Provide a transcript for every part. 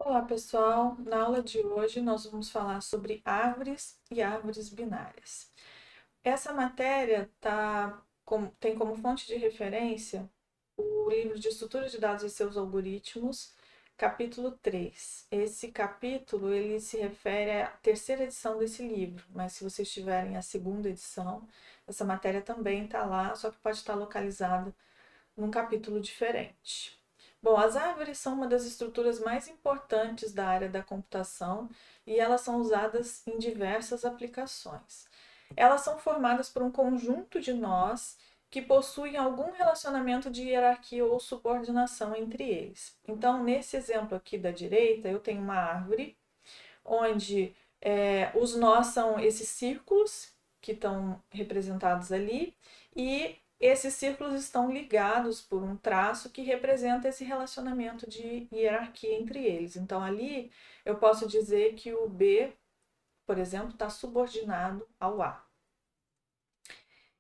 Olá, pessoal! Na aula de hoje nós vamos falar sobre árvores e árvores binárias. Essa matéria tem como fonte de referência o livro de Estrutura de Dados e seus Algoritmos, capítulo 3. Esse capítulo ele se refere à terceira edição desse livro, mas se vocês tiverem a segunda edição, essa matéria também está lá, só que pode estar localizada num capítulo diferente. Bom, as árvores são uma das estruturas mais importantes da área da computação e elas são usadas em diversas aplicações. Elas são formadas por um conjunto de nós que possuem algum relacionamento de hierarquia ou subordinação entre eles. Então, nesse exemplo aqui da direita, eu tenho uma árvore onde os nós são esses círculos que estão representados ali e esses círculos estão ligados por um traço que representa esse relacionamento de hierarquia entre eles. Então, ali eu posso dizer que o B, por exemplo, está subordinado ao A.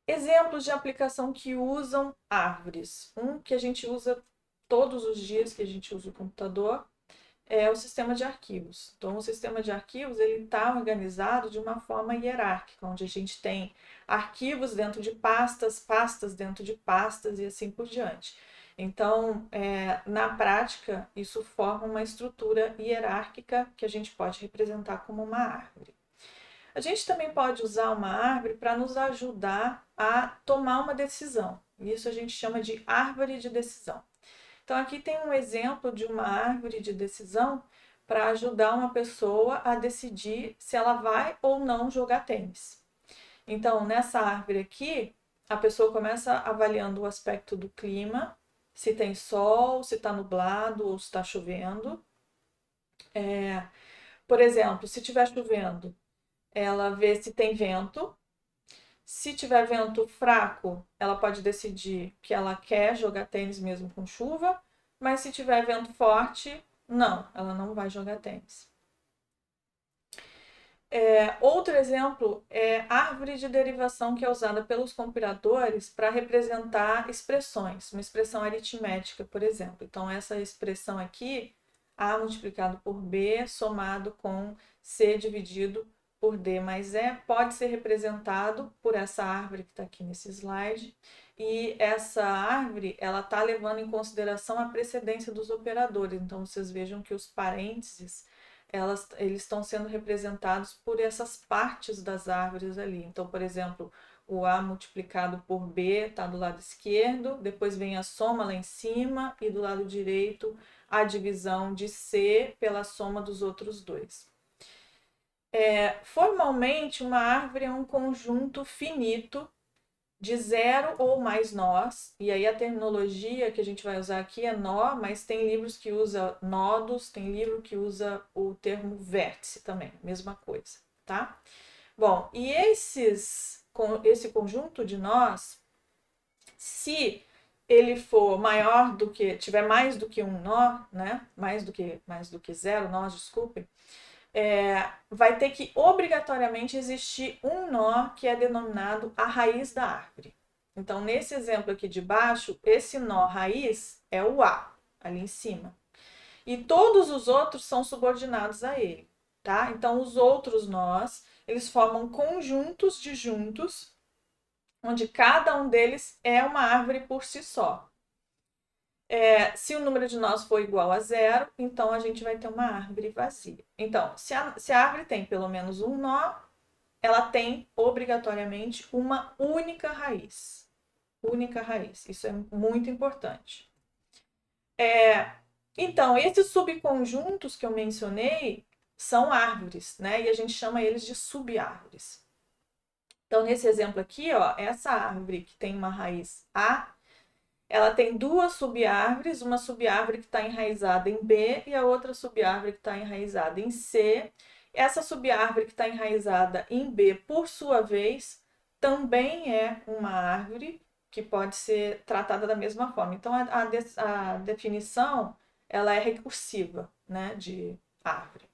Exemplos de aplicação que usam árvores. Um que a gente usa todos os dias que a gente usa o computador é o sistema de arquivos. Então, o sistema de arquivos ele está organizado de uma forma hierárquica, onde a gente tem arquivos dentro de pastas, pastas dentro de pastas e assim por diante. Então, na prática, isso forma uma estrutura hierárquica que a gente pode representar como uma árvore. A gente também pode usar uma árvore para nos ajudar a tomar uma decisão. Isso a gente chama de árvore de decisão. Então, aqui tem um exemplo de uma árvore de decisão para ajudar uma pessoa a decidir se ela vai ou não jogar tênis. Então, nessa árvore aqui, a pessoa começa avaliando o aspecto do clima, se tem sol, se está nublado ou se está chovendo. Por exemplo, se estiver chovendo, ela vê se tem vento. Se tiver vento fraco, ela pode decidir que ela quer jogar tênis mesmo com chuva, mas se tiver vento forte, não, ela não vai jogar tênis. Outro exemplo é árvore de derivação que é usada pelos compiladores para representar expressões, uma expressão aritmética, por exemplo. Então, essa expressão aqui, A multiplicado por B somado com C dividido por D mais E, pode ser representado por essa árvore que está aqui nesse slide. E essa árvore, ela está levando em consideração a precedência dos operadores. Então, vocês vejam que os parênteses eles estão sendo representados por essas partes das árvores ali. Então, por exemplo, o A multiplicado por B está do lado esquerdo, depois vem a soma lá em cima e do lado direito a divisão de C pela soma dos outros dois. Formalmente, uma árvore é um conjunto finito de zero ou mais nós, e aí a terminologia que a gente vai usar aqui é nó, mas tem livros que usa nodos, tem livro que usa o termo vértice também, mesma coisa, tá? Bom, e esse conjunto de nós, se ele for maior do que, tiver mais do que um nó, né? Mais do que zero nós, desculpem, vai ter que obrigatoriamente existir um nó que é denominado a raiz da árvore. Então, nesse exemplo aqui de baixo, esse nó raiz é o A, ali em cima. E todos os outros são subordinados a ele, tá? Então, os outros nós, eles formam conjuntos de juntos, onde cada um deles é uma árvore por si só. Se o número de nós for igual a zero, então a gente vai ter uma árvore vazia. Então, se a árvore tem pelo menos um nó, ela tem obrigatoriamente uma única raiz. Única raiz. Isso é muito importante. Então, esses subconjuntos que eu mencionei são árvores, né? E a gente chama eles de subárvores. Então, nesse exemplo aqui, ó, essa árvore que tem uma raiz A, ela tem duas subárvores, uma subárvore que está enraizada em B e a outra subárvore que está enraizada em C. Essa subárvore que está enraizada em B, por sua vez, também é uma árvore que pode ser tratada da mesma forma. Então, a definição ela é recursiva, né, de árvore.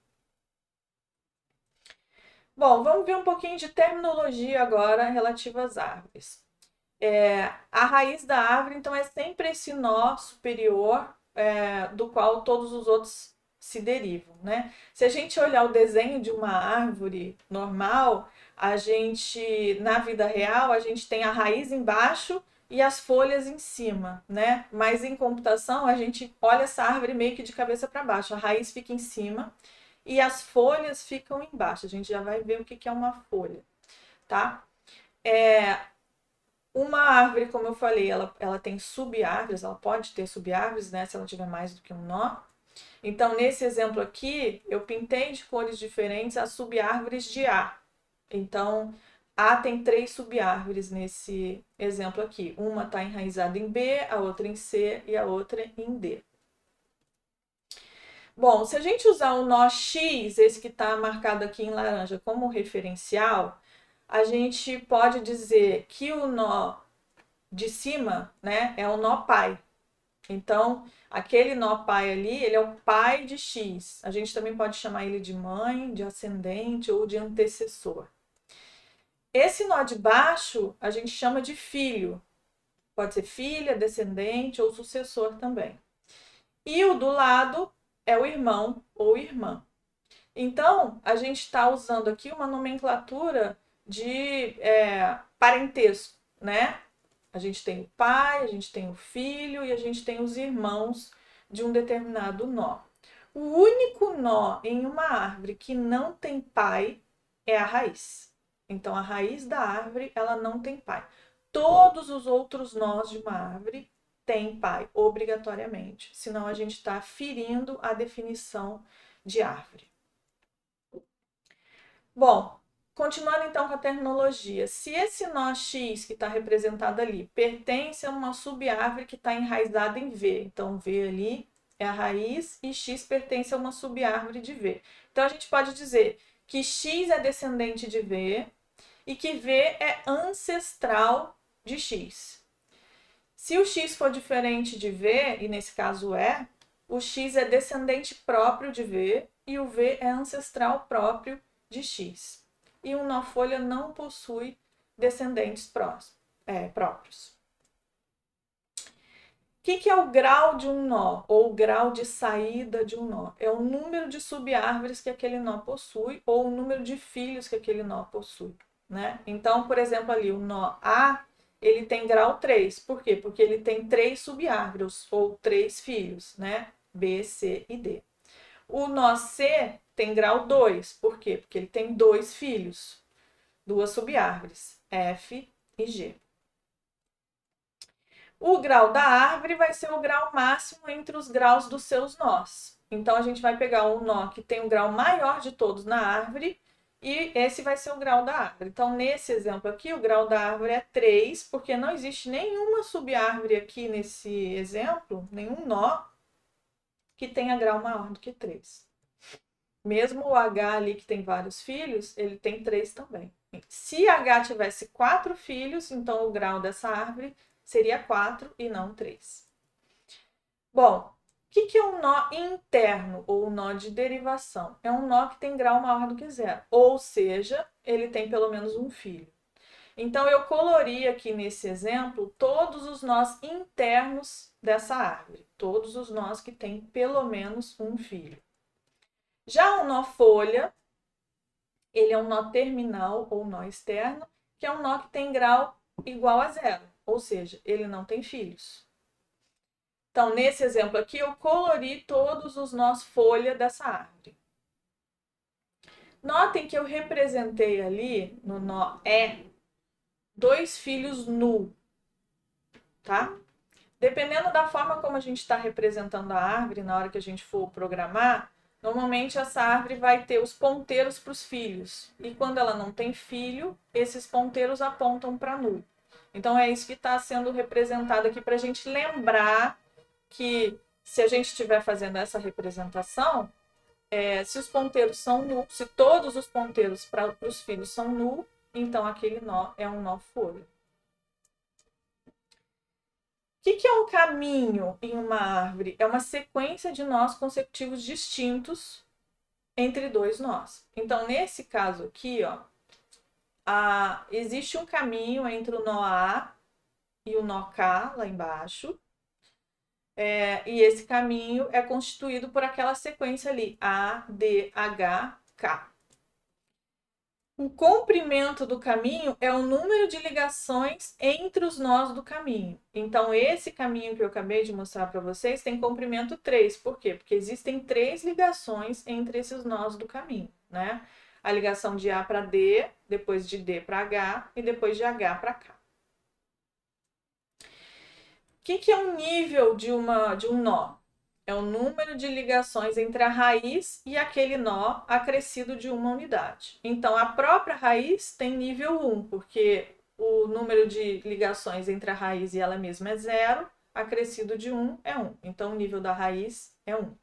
Bom, vamos ver um pouquinho de terminologia agora relativa às árvores. A raiz da árvore, então, é sempre esse nó superior do qual todos os outros se derivam, né? Se a gente olhar o desenho de uma árvore normal, a gente, na vida real, a gente tem a raiz embaixo e as folhas em cima, né? Mas em computação, a gente olha essa árvore meio que de cabeça para baixo. A raiz fica em cima e as folhas ficam embaixo. A gente já vai ver o que é uma folha, tá? Uma árvore, como eu falei, ela tem subárvores, ela pode ter subárvores, né? Se ela tiver mais do que um nó. Então, nesse exemplo aqui, eu pintei de cores diferentes as subárvores de A. Então, A tem 3 subárvores nesse exemplo aqui. Uma está enraizada em B, a outra em C e a outra em D. Bom, se a gente usar o nó X, esse que está marcado aqui em laranja, como referencial, a gente pode dizer que o nó de cima, né, é o nó pai. Então, aquele nó pai ali, ele é o pai de X. A gente também pode chamar ele de mãe, de ascendente ou de antecessor. Esse nó de baixo, a gente chama de filho. Pode ser filha, descendente ou sucessor também. E o do lado é o irmão ou irmã. Então, a gente está usando aqui uma nomenclatura de parentesco, né? A gente tem o pai, a gente tem o filho e a gente tem os irmãos de um determinado nó. O único nó em uma árvore que não tem pai é a raiz. Então, a raiz da árvore, ela não tem pai. Todos os outros nós de uma árvore têm pai, obrigatoriamente. Senão, a gente está ferindo a definição de árvore. Bom, continuando então com a terminologia. Se esse nó X que está representado ali pertence a uma subárvore que está enraizada em V, então V ali é a raiz e X pertence a uma subárvore de V. Então a gente pode dizer que X é descendente de V e que V é ancestral de X. Se o X for diferente de V, e nesse caso o X é descendente próprio de V e o V é ancestral próprio de X. E um nó folha não possui descendentes próprios. O que é o grau de um nó, ou o grau de saída de um nó? É o número de subárvores que aquele nó possui, ou o número de filhos que aquele nó possui, né? Então, por exemplo, ali o nó A, ele tem grau 3. Por quê? Porque ele tem 3 subárvores, ou 3 filhos, né? B, C e D. O nó C tem grau 2. Por quê? Porque ele tem 2 filhos, 2 subárvores, F e G. O grau da árvore vai ser o grau máximo entre os graus dos seus nós. Então, a gente vai pegar um nó que tem o grau maior de todos na árvore e esse vai ser o grau da árvore. Então, nesse exemplo aqui, o grau da árvore é 3, porque não existe nenhuma subárvore aqui nesse exemplo, nenhum nó, que tenha grau maior do que 3. Mesmo o H ali, que tem vários filhos, ele tem 3 também. Se H tivesse 4 filhos, então o grau dessa árvore seria 4 e não 3. Bom, o que é um nó interno ou um nó de derivação? É um nó que tem grau maior do que 0, ou seja, ele tem pelo menos um filho. Então, eu colori aqui nesse exemplo todos os nós internos dessa árvore, todos os nós que têm pelo menos um filho. Já o nó folha, ele é um nó terminal ou nó externo, que é um nó que tem grau igual a 0, ou seja, ele não tem filhos. Então, nesse exemplo aqui, eu colori todos os nós folha dessa árvore. Notem que eu representei ali, no nó E, 2 filhos nu, tá? Dependendo da forma como a gente está representando a árvore, na hora que a gente for programar, normalmente essa árvore vai ter os ponteiros para os filhos. E quando ela não tem filho, esses ponteiros apontam para nu. Então é isso que está sendo representado aqui para a gente lembrar que se a gente estiver fazendo essa representação, se os ponteiros são nu, se todos os ponteiros para os filhos são nu, então aquele nó é um nó folha. O que é um caminho em uma árvore? É uma sequência de nós consecutivos distintos entre 2 nós. Então, nesse caso aqui, ó, existe um caminho entre o nó A e o nó K, lá embaixo. E esse caminho é constituído por aquela sequência ali, A, D, H, K. O comprimento do caminho é o número de ligações entre os nós do caminho. Então, esse caminho que eu acabei de mostrar para vocês tem comprimento 3. Por quê? Porque existem 3 ligações entre esses nós do caminho, né? A ligação de A para D, depois de D para H e depois de H para K. O que é um nível de um nó? É o número de ligações entre a raiz e aquele nó acrescido de uma unidade. Então, a própria raiz tem nível 1, porque o número de ligações entre a raiz e ela mesma é 0, acrescido de 1 é 1. Então, o nível da raiz é 1.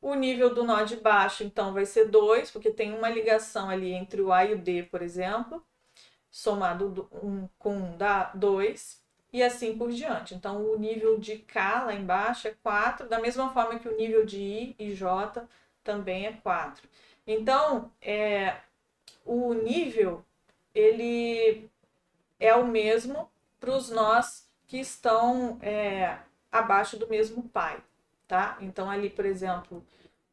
O nível do nó de baixo, então, vai ser 2, porque tem uma ligação ali entre o A e o D, por exemplo, somado com 1 dá 2. E assim por diante. Então, o nível de K lá embaixo é 4, da mesma forma que o nível de I e J também é 4. Então, o nível, ele é o mesmo para os nós que estão abaixo do mesmo pai, tá? Então, ali, por exemplo,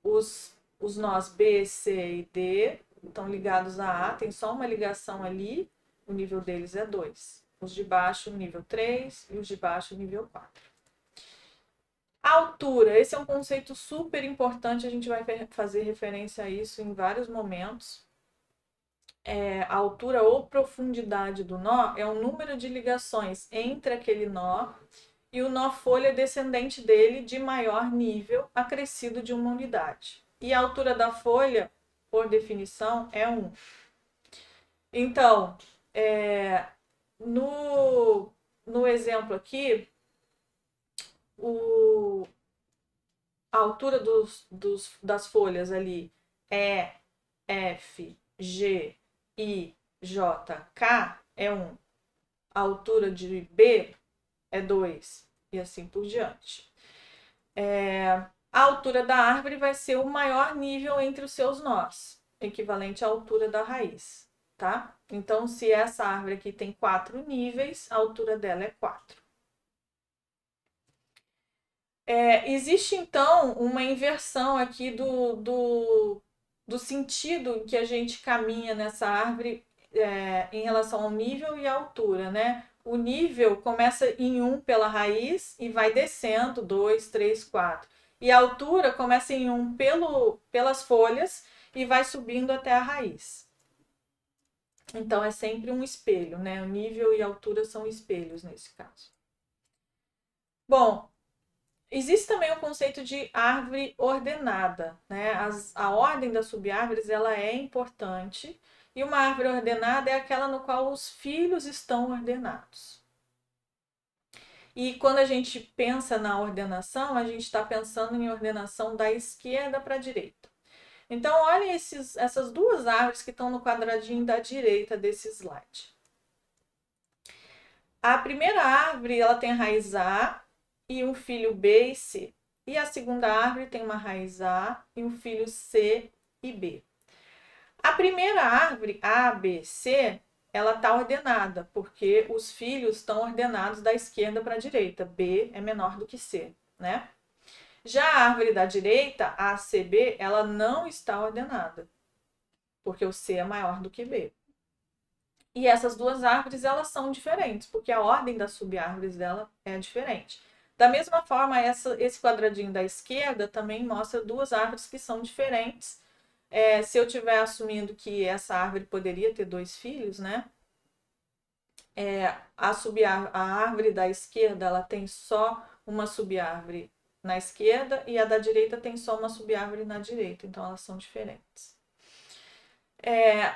os nós B, C e D estão ligados a A, tem só uma ligação ali, o nível deles é 2. Os de baixo, nível 3, e os de baixo, nível 4. A altura, esse é um conceito super importante, a gente vai fazer referência a isso em vários momentos. A altura ou profundidade do nó é o número de ligações entre aquele nó e o nó folha descendente dele de maior nível, acrescido de uma unidade. E a altura da folha, por definição, é 1. Então, no exemplo aqui, a altura das folhas ali E, F, G, I, J, K é 1. A altura de B é 2. E assim por diante. A altura da árvore vai ser o maior nível entre os seus nós, equivalente à altura da raiz, tá? Então, se essa árvore aqui tem 4 níveis, a altura dela é 4. Existe, então, uma inversão aqui do sentido em que a gente caminha nessa árvore em relação ao nível e à altura, né? O nível começa em 1 pela raiz e vai descendo, 2, 3, 4. E a altura começa em 1 pelas folhas e vai subindo até a raiz. Então, é sempre um espelho, né? O nível e a altura são espelhos nesse caso. Bom, existe também o conceito de árvore ordenada, né? A ordem das subárvores ela é importante e uma árvore ordenada é aquela no qual os filhos estão ordenados. E quando a gente pensa na ordenação, a gente está pensando em ordenação da esquerda para a direita. Então, olhem essas duas árvores que estão no quadradinho da direita desse slide. A primeira árvore ela tem a raiz A e um filho B e C. E a segunda árvore tem uma raiz A e um filho C e B. A primeira árvore, A, B, C, ela está ordenada, porque os filhos estão ordenados da esquerda para a direita. B é menor do que C, né? Já a árvore da direita, A, C, B, ela não está ordenada, porque o C é maior do que B. E essas duas árvores, elas são diferentes, porque a ordem das subárvores dela é diferente. Da mesma forma, esse quadradinho da esquerda também mostra duas árvores que são diferentes. Se eu estiver assumindo que essa árvore poderia ter 2 filhos, né? A árvore da esquerda ela tem só uma subárvore na esquerda e a da direita tem só uma subárvore na direita, então elas são diferentes.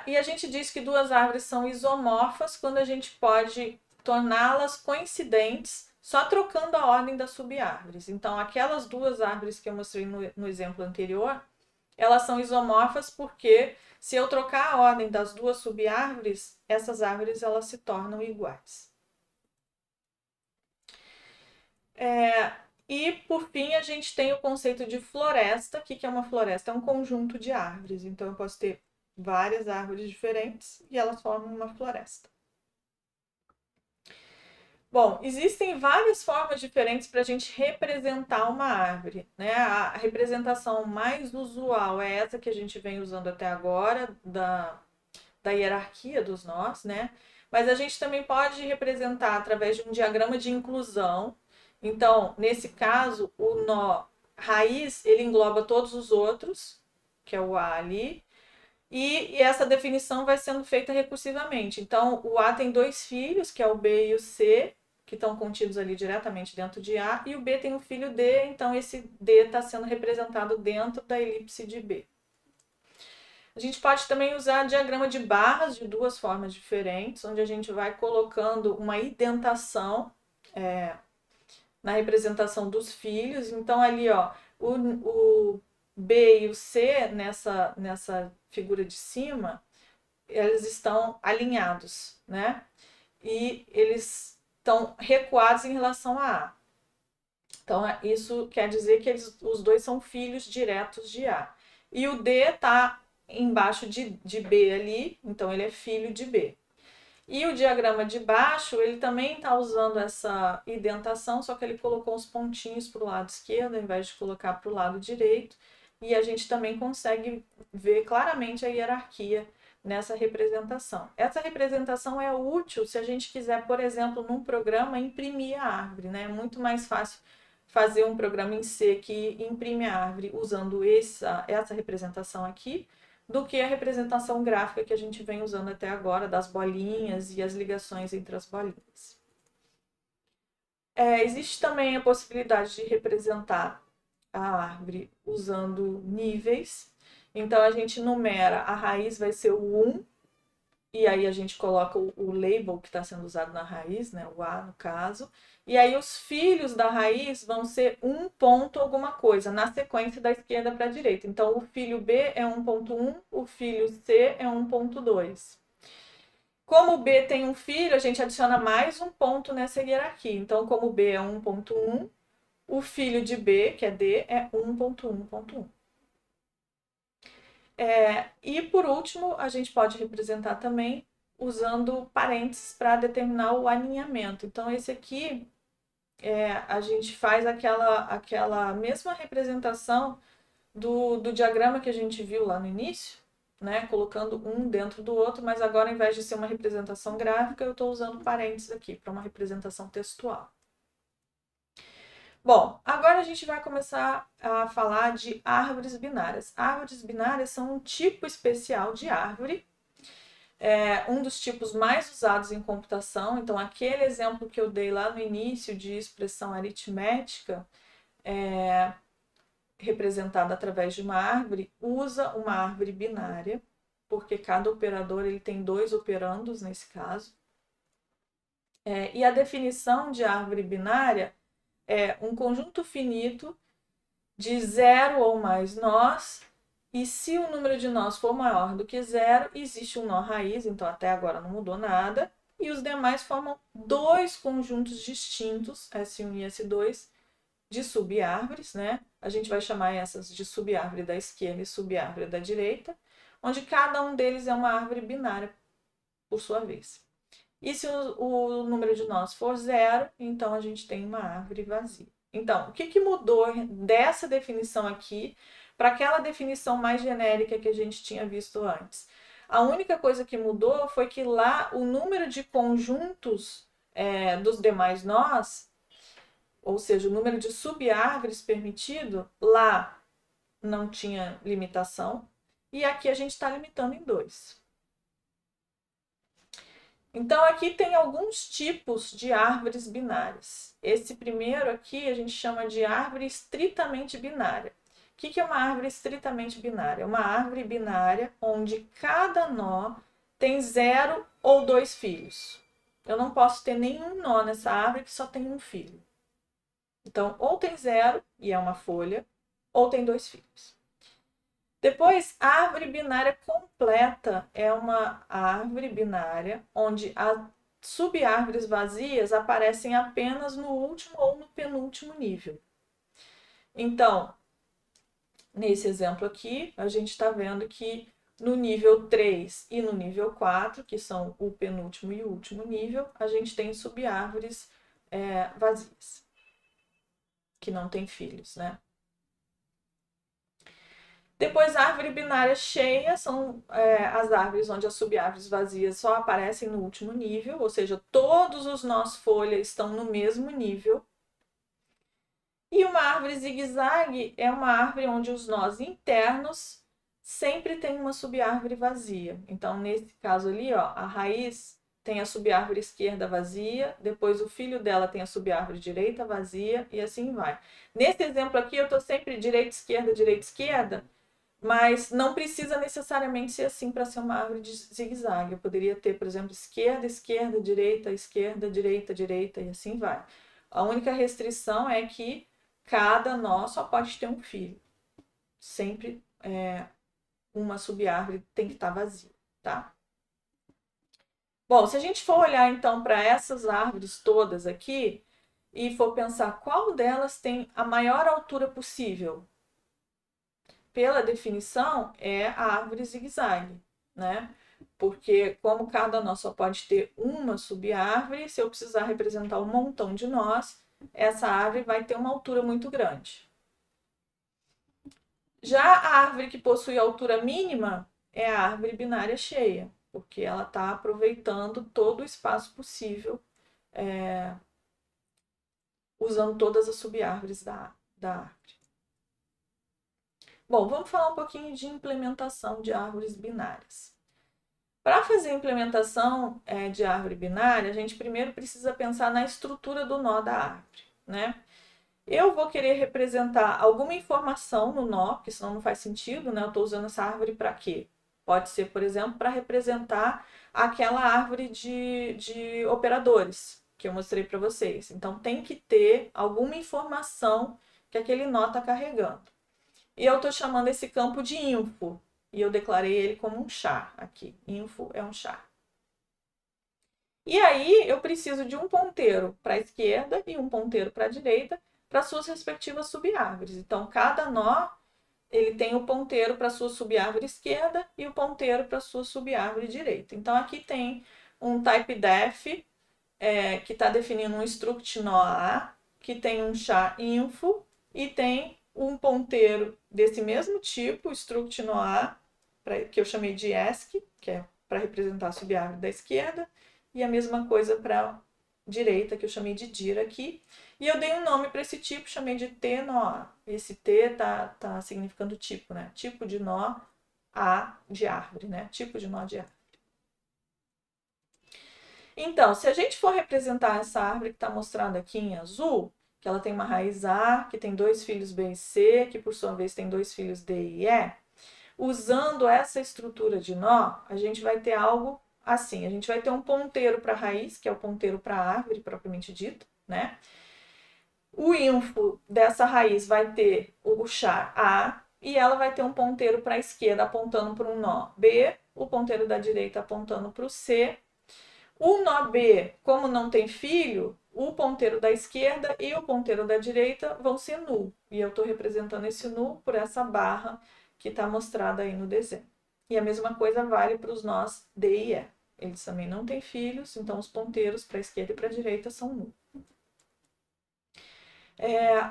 E a gente diz que duas árvores são isomorfas quando a gente pode torná-las coincidentes só trocando a ordem das subárvores. Então, aquelas duas árvores que eu mostrei no exemplo anterior, elas são isomorfas porque se eu trocar a ordem das duas subárvores, essas árvores elas se tornam iguais. E, por fim, a gente tem o conceito de floresta. O que é uma floresta? É um conjunto de árvores. Então, eu posso ter várias árvores diferentes e elas formam uma floresta. Bom, existem várias formas diferentes para a gente representar uma árvore, né? A representação mais usual é essa que a gente vem usando até agora, da hierarquia dos nós, né? Mas a gente também pode representar através de um diagrama de inclusão. Então, nesse caso, o nó raiz, ele engloba todos os outros, que é o A ali, e essa definição vai sendo feita recursivamente. Então, o A tem dois filhos, que é o B e o C, que estão contidos ali diretamente dentro de A, e o B tem um filho D, então esse D está sendo representado dentro da elipse de B. A gente pode também usar diagrama de barras de duas formas diferentes, onde a gente vai colocando uma indentação na representação dos filhos. Então, ali, ó, o B e o C, nessa figura de cima, eles estão alinhados, né? E eles estão recuados em relação a A. Então, isso quer dizer que os dois são filhos diretos de A. E o D está embaixo de B ali, então ele é filho de B. E o diagrama de baixo, ele também está usando essa indentação, só que ele colocou os pontinhos para o lado esquerdo, ao invés de colocar para o lado direito. E a gente também consegue ver claramente a hierarquia nessa representação. Essa representação é útil se a gente quiser, por exemplo, num programa, imprimir a árvore, né? É muito mais fácil fazer um programa em C que imprime a árvore usando essa representação aqui, do que a representação gráfica que a gente vem usando até agora, das bolinhas e as ligações entre as bolinhas. Existe também a possibilidade de representar a árvore usando níveis. Então, a gente numera, a raiz vai ser o 1, e aí a gente coloca o label que está sendo usado na raiz, né, o A no caso, e aí os filhos da raiz vão ser um ponto alguma coisa, na sequência da esquerda para a direita. Então, o filho B é 1.1, o filho C é 1.2. Como o B tem um filho, a gente adiciona mais um ponto nessa hierarquia. Então, como o B é 1.1, o filho de B, que é D, é 1.1.1. E por último, a gente pode representar também usando parênteses para determinar o alinhamento. Então, esse aqui a gente faz aquela mesma representação do diagrama que a gente viu lá no início, né? Colocando um dentro do outro, mas agora, ao invés de ser uma representação gráfica, eu estou usando parênteses aqui para uma representação textual. Bom, agora a gente vai começar a falar de árvores binárias. Árvores binárias são um tipo especial de árvore, um dos tipos mais usados em computação. Então, aquele exemplo que eu dei lá no início de expressão aritmética, representada através de uma árvore, usa uma árvore binária, porque cada operador ele tem dois operandos nesse caso. E a definição de árvore binária é um conjunto finito de 0 ou mais nós, e se o número de nós for maior do que 0, existe um nó raiz, então até agora não mudou nada, e os demais formam dois conjuntos distintos, S1 e S2, de subárvores, né? A gente vai chamar essas de subárvore da esquerda e subárvore da direita, onde cada um deles é uma árvore binária, por sua vez. E se o número de nós for 0, então a gente tem uma árvore vazia. Então, o que mudou dessa definição aqui para aquela definição mais genérica que a gente tinha visto antes? A única coisa que mudou foi que lá o número de conjuntos dos demais nós, ou seja, o número de subárvores permitido, lá não tinha limitação, e aqui a gente está limitando em 2. Então, aqui tem alguns tipos de árvores binárias. Esse primeiro aqui a gente chama de árvore estritamente binária. O que é uma árvore estritamente binária? É uma árvore binária onde cada nó tem 0 ou 2 filhos. Eu não posso ter nenhum nó nessa árvore que só tem um filho. Então, ou tem 0 e é uma folha, ou tem 2 filhos. Depois, a árvore binária completa é uma árvore binária onde as subárvores vazias aparecem apenas no último ou no penúltimo nível. Então, nesse exemplo aqui, a gente está vendo que no nível 3 e no nível 4, que são o penúltimo e o último nível, a gente tem subárvores vazias, que não tem filhos, né? Depois, a árvore binária cheia são as árvores onde as subárvores vazias só aparecem no último nível, ou seja, todos os nós folha estão no mesmo nível. E uma árvore zigue-zague é uma árvore onde os nós internos sempre tem uma subárvore vazia. Então, nesse caso ali, ó, a raiz tem a subárvore esquerda vazia, depois o filho dela tem a subárvore direita vazia e assim vai. Nesse exemplo aqui, eu estou sempre direita, esquerda, mas não precisa necessariamente ser assim para ser uma árvore de zigue-zague. Eu poderia ter, por exemplo, esquerda, direita, direita e assim vai. A única restrição é que cada nó só pode ter um filho. Sempre uma subárvore tem que estar vazia, tá? Bom, se a gente for olhar então para essas árvores todas aqui e for pensar qual delas tem a maior altura possível, pela definição, é a árvore zigue-zague, né? Porque como cada nó só pode ter uma subárvore, se eu precisar representar um montão de nós, essa árvore vai ter uma altura muito grande. Já a árvore que possui altura mínima é a árvore binária cheia, porque ela está aproveitando todo o espaço possível, usando todas as subárvores da árvore. Bom, vamos falar um pouquinho de implementação de árvores binárias. Para fazer a implementação de árvore binária, a gente primeiro precisa pensar na estrutura do nó da árvore, né? Eu vou querer representar alguma informação no nó, porque senão não faz sentido, né? Eu estou usando essa árvore para quê? Pode ser, por exemplo, para representar aquela árvore de operadores que eu mostrei para vocês. Então, tem que ter alguma informação que aquele nó está carregando. E eu estou chamando esse campo de info. E eu declarei ele como um char aqui. Info é um char. E aí, eu preciso de um ponteiro para a esquerda e um ponteiro para a direita para suas respectivas subárvores. Então, cada nó ele tem o ponteiro para a sua subárvore esquerda e o ponteiro para a sua subárvore direita. Então, aqui tem um type def que está definindo um struct nó A, que tem um char info e tem um ponteiro desse mesmo tipo, struct nó A, que eu chamei de ESC, que é para representar a subárvore da esquerda, e a mesma coisa para a direita, que eu chamei de dir aqui. E eu dei um nome para esse tipo, chamei de T nó A. Esse T tá significando tipo, né? Tipo de nó A de árvore, né? Tipo de nó de árvore. Então, se a gente for representar essa árvore que está mostrada aqui em azul, que ela tem uma raiz A, que tem dois filhos B e C, que por sua vez tem dois filhos D e E, usando essa estrutura de nó, a gente vai ter algo assim. A gente vai ter um ponteiro para a raiz, que é o ponteiro para a árvore propriamente dita, né? O info dessa raiz vai ter o char A e ela vai ter um ponteiro para a esquerda apontando para um nó B, o ponteiro da direita apontando para o C. O nó B, como não tem filho, o ponteiro da esquerda e o ponteiro da direita vão ser null. E eu estou representando esse null por essa barra que está mostrada aí no desenho. E a mesma coisa vale para os nós D e E. Eles também não têm filhos, então os ponteiros para a esquerda e para a direita são null.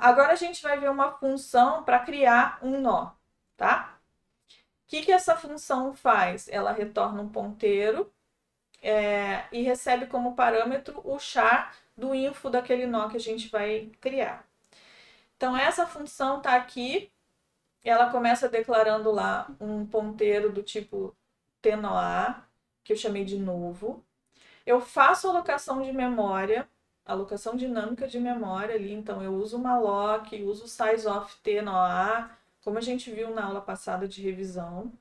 Agora a gente vai ver uma função para criar um nó, tá? O que essa função faz? Ela retorna um ponteiro e recebe como parâmetro o char do info daquele nó que a gente vai criar. Então, essa função está aqui, ela começa declarando lá um ponteiro do tipo tNoA, que eu chamei de novo. Eu faço alocação de memória, alocação dinâmica de memória ali, então eu uso malloc, uso o size of tNoA, como a gente viu na aula passada de revisão.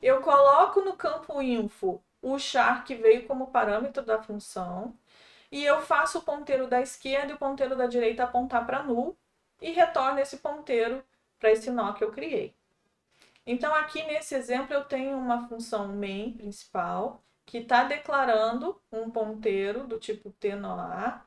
Eu coloco no campo info o char que veio como parâmetro da função, e eu faço o ponteiro da esquerda e o ponteiro da direita apontar para null, e retorno esse ponteiro para esse nó que eu criei. Então, aqui nesse exemplo, eu tenho uma função main principal, que está declarando um ponteiro do tipo tNoA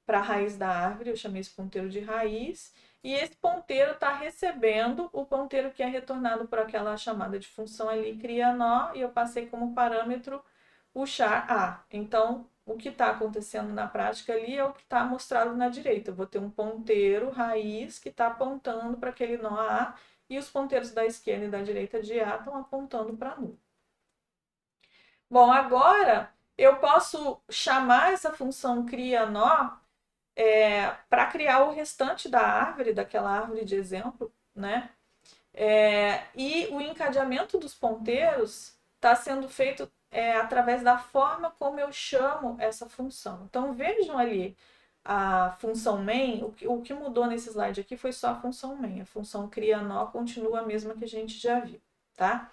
para a raiz da árvore, eu chamei esse ponteiro de raiz, e esse ponteiro está recebendo o ponteiro que é retornado por aquela chamada de função ali, cria nó, e eu passei como parâmetro o char A. Então, o que está acontecendo na prática ali é o que está mostrado na direita. Eu vou ter um ponteiro raiz que está apontando para aquele nó A e os ponteiros da esquerda e da direita de A estão apontando para nulo. Bom, agora eu posso chamar essa função cria nó para criar o restante da árvore, daquela árvore de exemplo, né? E o encadeamento dos ponteiros está sendo feito através da forma como eu chamo essa função. Então vejam ali a função main, o que mudou nesse slide aqui foi só a função main. A função cria nó continua a mesma que a gente já viu, tá?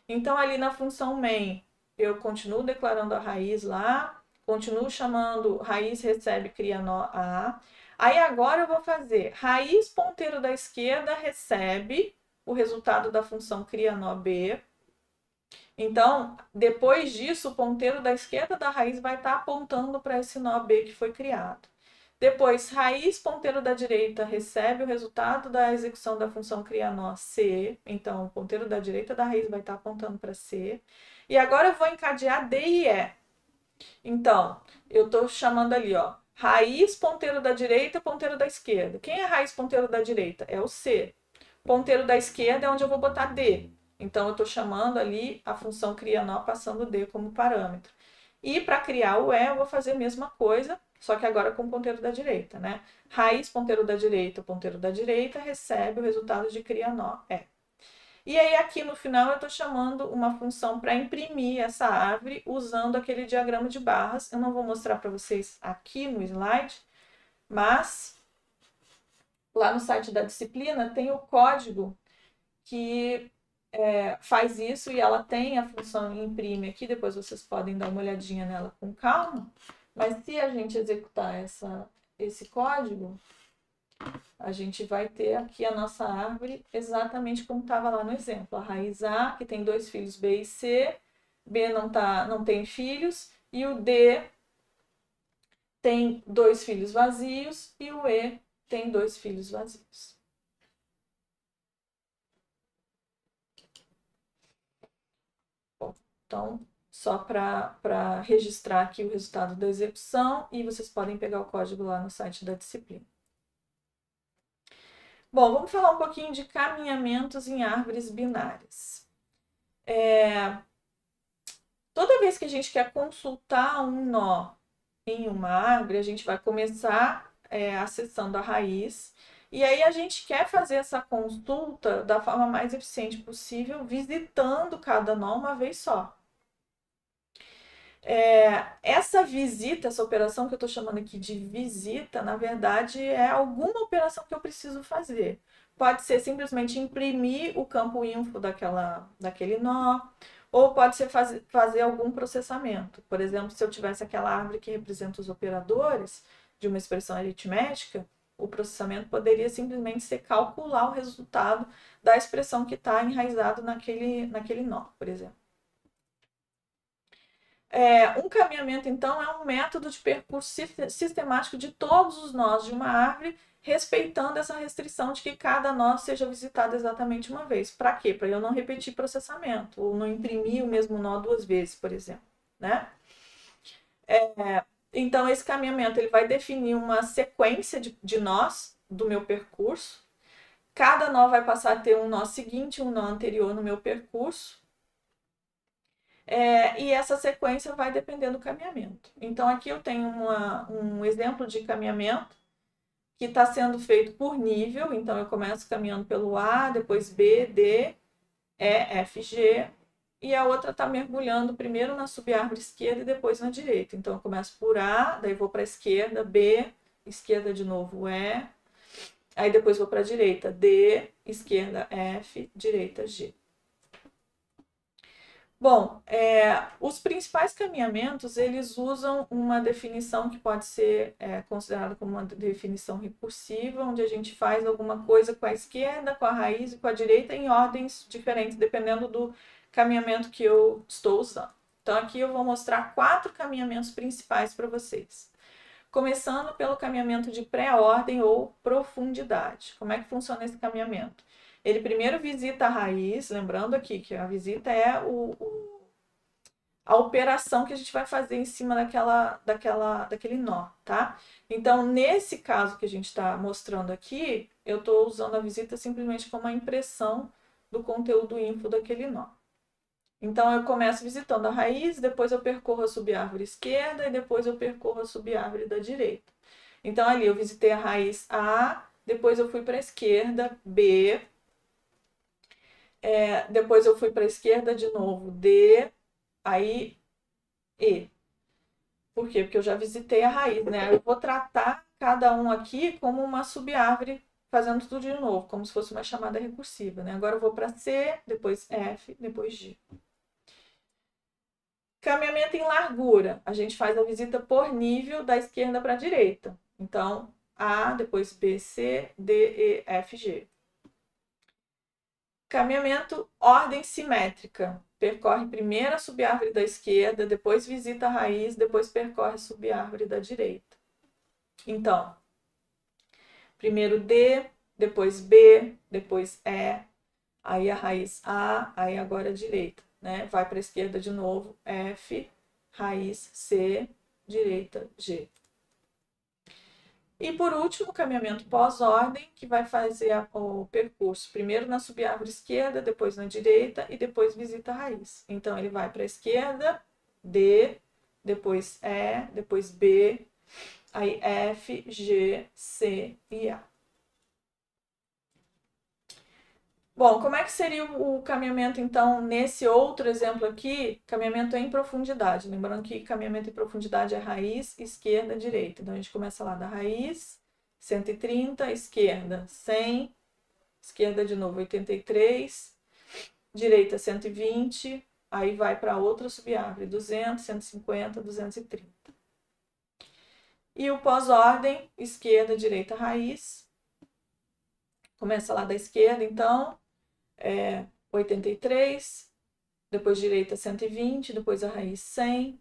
Então ali na função main eu continuo declarando a raiz lá, continuo chamando raiz recebe cria nó A. Aí agora eu vou fazer raiz ponteiro da esquerda recebe o resultado da função cria nó B. Então, depois disso, o ponteiro da esquerda da raiz vai estar apontando para esse nó B que foi criado. Depois, raiz ponteiro da direita recebe o resultado da execução da função cria nó C. Então, o ponteiro da direita da raiz vai estar apontando para C. E agora eu vou encadear D e E. Então, eu estou chamando ali, ó, raiz ponteiro da direita, ponteiro da esquerda. Quem é raiz ponteiro da direita? É o C. Ponteiro da esquerda é onde eu vou botar D. Então, eu estou chamando ali a função cria nó passando D como parâmetro. E para criar o E, eu vou fazer a mesma coisa, só que agora com o ponteiro da direita, né? Raiz ponteiro da direita recebe o resultado de cria nó E. E aí aqui no final eu estou chamando uma função para imprimir essa árvore usando aquele diagrama de barras. Eu não vou mostrar para vocês aqui no slide, mas lá no site da disciplina tem o código que faz isso e ela tem a função imprime aqui, depois vocês podem dar uma olhadinha nela com calma. Mas se a gente executar esse código, a gente vai ter aqui a nossa árvore exatamente como estava lá no exemplo. A raiz A, que tem dois filhos B e C, B não tem filhos, e o D tem dois filhos vazios, e o E tem dois filhos vazios. Bom, então, só para registrar aqui o resultado da execução, e vocês podem pegar o código lá no site da disciplina. Bom, vamos falar um pouquinho de caminhamentos em árvores binárias. Toda vez que a gente quer consultar um nó em uma árvore, a gente vai começar acessando a raiz. E aí a gente quer fazer essa consulta da forma mais eficiente possível, visitando cada nó uma vez só. Essa visita, essa operação que eu estou chamando aqui de visita, na verdade é alguma operação que eu preciso fazer. Pode ser simplesmente imprimir o campo info daquele nó, ou pode ser fazer algum processamento. Por exemplo, se eu tivesse aquela árvore que representa os operadores de uma expressão aritmética, o processamento poderia simplesmente ser calcular o resultado da expressão que está enraizado naquele nó, por exemplo. Um caminhamento, então, é um método de percurso sistemático de todos os nós de uma árvore, respeitando essa restrição de que cada nó seja visitado exatamente uma vez. Para quê? Para eu não repetir processamento, ou não imprimir o mesmo nó duas vezes, por exemplo, né? Então, esse caminhamento ele vai definir uma sequência de nós do meu percurso. Cada nó vai passar a ter um nó seguinte, um nó anterior no meu percurso. E essa sequência vai depender do caminhamento. Então, aqui eu tenho um exemplo de caminhamento que está sendo feito por nível. Então, eu começo caminhando pelo A, depois B, D, E, F, G. E a outra está mergulhando primeiro na subárvore esquerda e depois na direita. Então, eu começo por A, daí vou para a esquerda, B, esquerda de novo, E. Aí depois vou para a direita, D, esquerda, F, direita, G. Bom, os principais caminhamentos, eles usam uma definição que pode ser considerada como uma definição recursiva, onde a gente faz alguma coisa com a esquerda, com a raiz e com a direita em ordens diferentes, dependendo do caminhamento que eu estou usando. Então, aqui eu vou mostrar 4 caminhamentos principais para vocês. Começando pelo caminhamento de pré-ordem ou profundidade. Como é que funciona esse caminhamento? Ele primeiro visita a raiz, lembrando aqui que a visita é a operação que a gente vai fazer em cima daquele nó, tá? Então, nesse caso que a gente está mostrando aqui, eu estou usando a visita simplesmente como a impressão do conteúdo info daquele nó. Então, eu começo visitando a raiz, depois eu percorro a subárvore esquerda e depois eu percorro a subárvore da direita. Então, ali eu visitei a raiz A, depois eu fui para a esquerda, B, depois eu fui para a esquerda de novo, D, aí E. Por quê? Porque eu já visitei a raiz, né? Eu vou tratar cada um aqui como uma subárvore, fazendo tudo de novo, como se fosse uma chamada recursiva, né? Agora eu vou para C, depois F, depois G. Caminhamento em largura. A gente faz a visita por nível da esquerda para a direita. Então, A, depois B, C, D, E, F, G. Caminhamento ordem simétrica. Percorre primeiro a subárvore da esquerda, depois visita a raiz, depois percorre a subárvore da direita. Então, primeiro D, depois B, depois E, aí a raiz A, aí agora a direita, né? Vai para a esquerda de novo, F, raiz C, direita G. E por último, o caminhamento pós-ordem, que vai fazer o percurso primeiro na subárvore esquerda, depois na direita e depois visita a raiz. Então, ele vai para a esquerda, D, depois E, depois B, aí F, G, C e A. Bom, como é que seria o caminhamento, então, nesse outro exemplo aqui? Caminhamento em profundidade. Lembrando que caminhamento em profundidade é raiz, esquerda, direita. Então, a gente começa lá da raiz, 130, esquerda, 100, esquerda de novo, 83, direita, 120, aí vai para outra subárvore, 200, 150, 230. E o pós-ordem, esquerda, direita, raiz. Começa lá da esquerda, então, 83, depois direita 120, depois a raiz 100,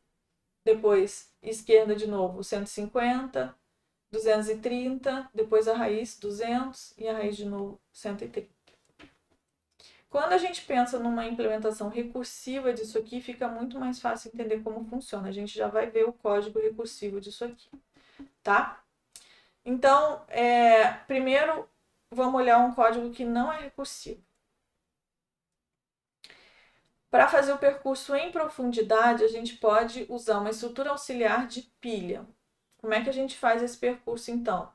depois esquerda de novo 150, 230, depois a raiz 200 e a raiz de novo 130. Quando a gente pensa numa implementação recursiva disso aqui, fica muito mais fácil entender como funciona. A gente já vai ver o código recursivo disso aqui, tá? Então, primeiro vamos olhar um código que não é recursivo. Para fazer o percurso em profundidade, a gente pode usar uma estrutura auxiliar de pilha. Como é que a gente faz esse percurso, então?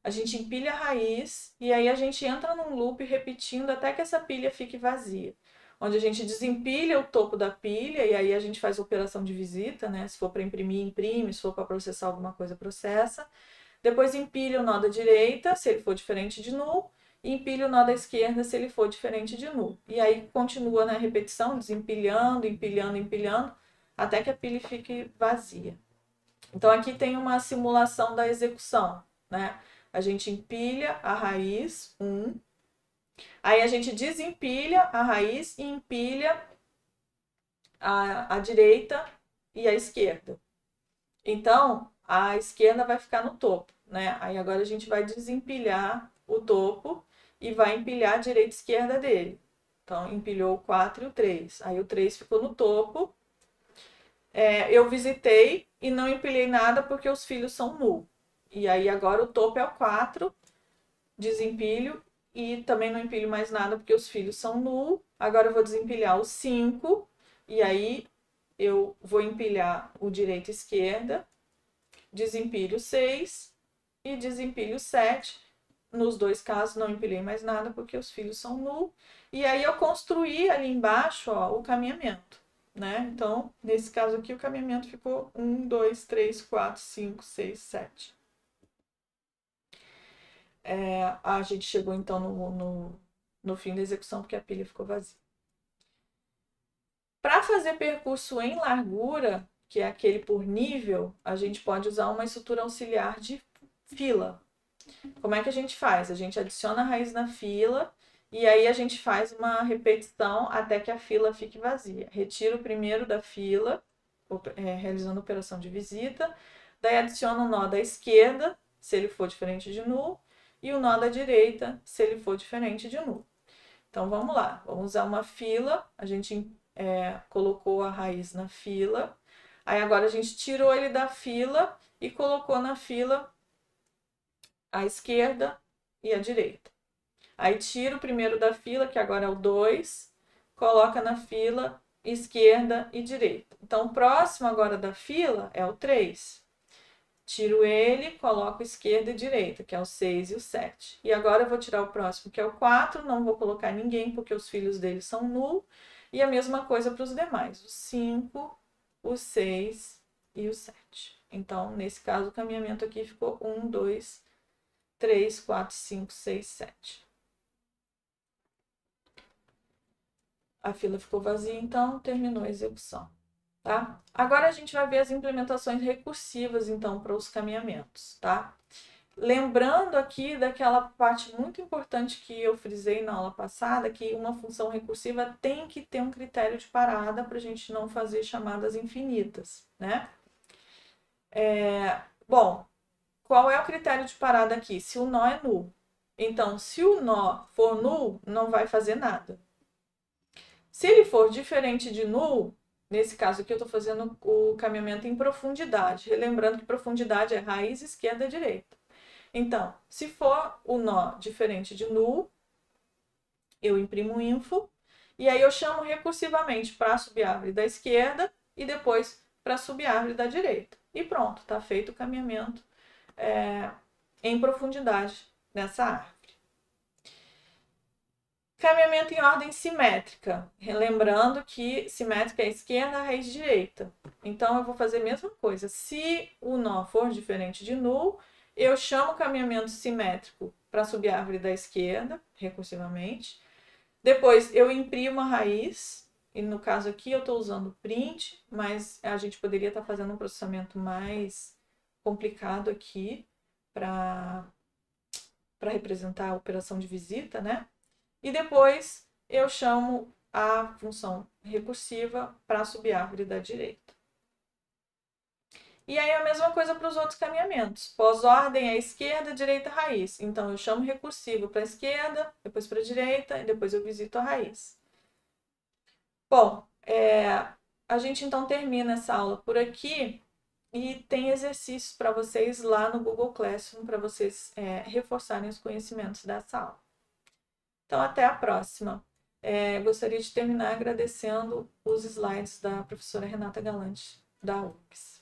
A gente empilha a raiz e aí a gente entra num loop repetindo até que essa pilha fique vazia. Onde a gente desempilha o topo da pilha e aí a gente faz a operação de visita, né? Se for para imprimir, imprime, se for para processar alguma coisa, processa. Depois empilha o nó da direita, se ele for diferente de null, e empilha o nó da esquerda se ele for diferente de null. E aí continua na repetição, desempilhando, empilhando, empilhando, até que a pilha fique vazia. Então aqui tem uma simulação da execução, né? A gente empilha a raiz 1, aí a gente desempilha a raiz e empilha a direita e a esquerda. Então, a esquerda vai ficar no topo, né? Aí agora a gente vai desempilhar o topo e vai empilhar a direita e esquerda dele. Então, empilhou o 4 e o 3. Aí o 3 ficou no topo. Eu visitei e não empilhei nada porque os filhos são null. E aí agora o topo é o 4, desempilho e também não empilho mais nada porque os filhos são null. Agora eu vou desempilhar o 5 e aí eu vou empilhar o direita e esquerda, desempilho 6 e desempilho 7. Nos dois casos não empilhei mais nada porque os filhos são null. E aí eu construí ali embaixo, ó, o caminhamento, né? Então, nesse caso aqui, o caminhamento ficou 1, 2, 3, 4, 5, 6, 7. A gente chegou então no fim da execução porque a pilha ficou vazia. Para fazer percurso em largura, que é aquele por nível, a gente pode usar uma estrutura auxiliar de fila. Como é que a gente faz? A gente adiciona a raiz na fila e aí a gente faz uma repetição até que a fila fique vazia. Retira o primeiro da fila, realizando a operação de visita, daí adiciona o nó da esquerda, se ele for diferente de null, e o nó da direita, se ele for diferente de null. Então vamos lá, vamos usar uma fila, a gente colocou a raiz na fila. Aí agora a gente tirou ele da fila e colocou na fila a esquerda e a direita. Aí tira o primeiro da fila, que agora é o 2, coloca na fila esquerda e direita. Então, o próximo agora da fila é o 3. Tiro ele, coloco esquerda e direita, que é o 6 e o 7. E agora eu vou tirar o próximo, que é o 4, não vou colocar ninguém, porque os filhos dele são null. E a mesma coisa para os demais, o 5, o 6 e o 7. Então, nesse caso, o caminhamento aqui ficou 1, 2, 3, 4, 5, 6, 7. A fila ficou vazia, então terminou a execução. Tá? Agora a gente vai ver as implementações recursivas, então, para os caminhamentos. Tá? Lembrando aqui daquela parte muito importante que eu frisei na aula passada, que uma função recursiva tem que ter um critério de parada para a gente não fazer chamadas infinitas. Né? Bom, qual é o critério de parada aqui? Se o nó é null. Então, se o nó for null, não vai fazer nada. Se ele for diferente de null, nesse caso aqui eu estou fazendo o caminhamento em profundidade. Lembrando que profundidade é raiz esquerda e direita. Então, se for o nó diferente de null, eu imprimo info, e aí eu chamo recursivamente para a subárvore da esquerda e depois para a subárvore da direita. E pronto, está feito o caminhamento em profundidade nessa árvore. Caminhamento em ordem simétrica. Lembrando que simétrica é esquerda, raiz direita. Então, eu vou fazer a mesma coisa. Se o nó for diferente de null, eu chamo o caminhamento simétrico para a subárvore da esquerda, recursivamente. Depois, eu imprimo a raiz. E no caso aqui, eu estou usando print, mas a gente poderia estar fazendo um processamento mais complicado aqui para representar a operação de visita, né? E depois eu chamo a função recursiva para a subárvore da direita. E aí a mesma coisa para os outros caminhamentos. Pós-ordem é esquerda, direita, raiz. Então eu chamo recursivo para a esquerda, depois para a direita e depois eu visito a raiz. Bom, a gente então termina essa aula por aqui e tem exercícios para vocês lá no Google Classroom para vocês reforçarem os conhecimentos dessa aula. Então, até a próxima. Gostaria de terminar agradecendo os slides da professora Renata Galante, da UFRGS.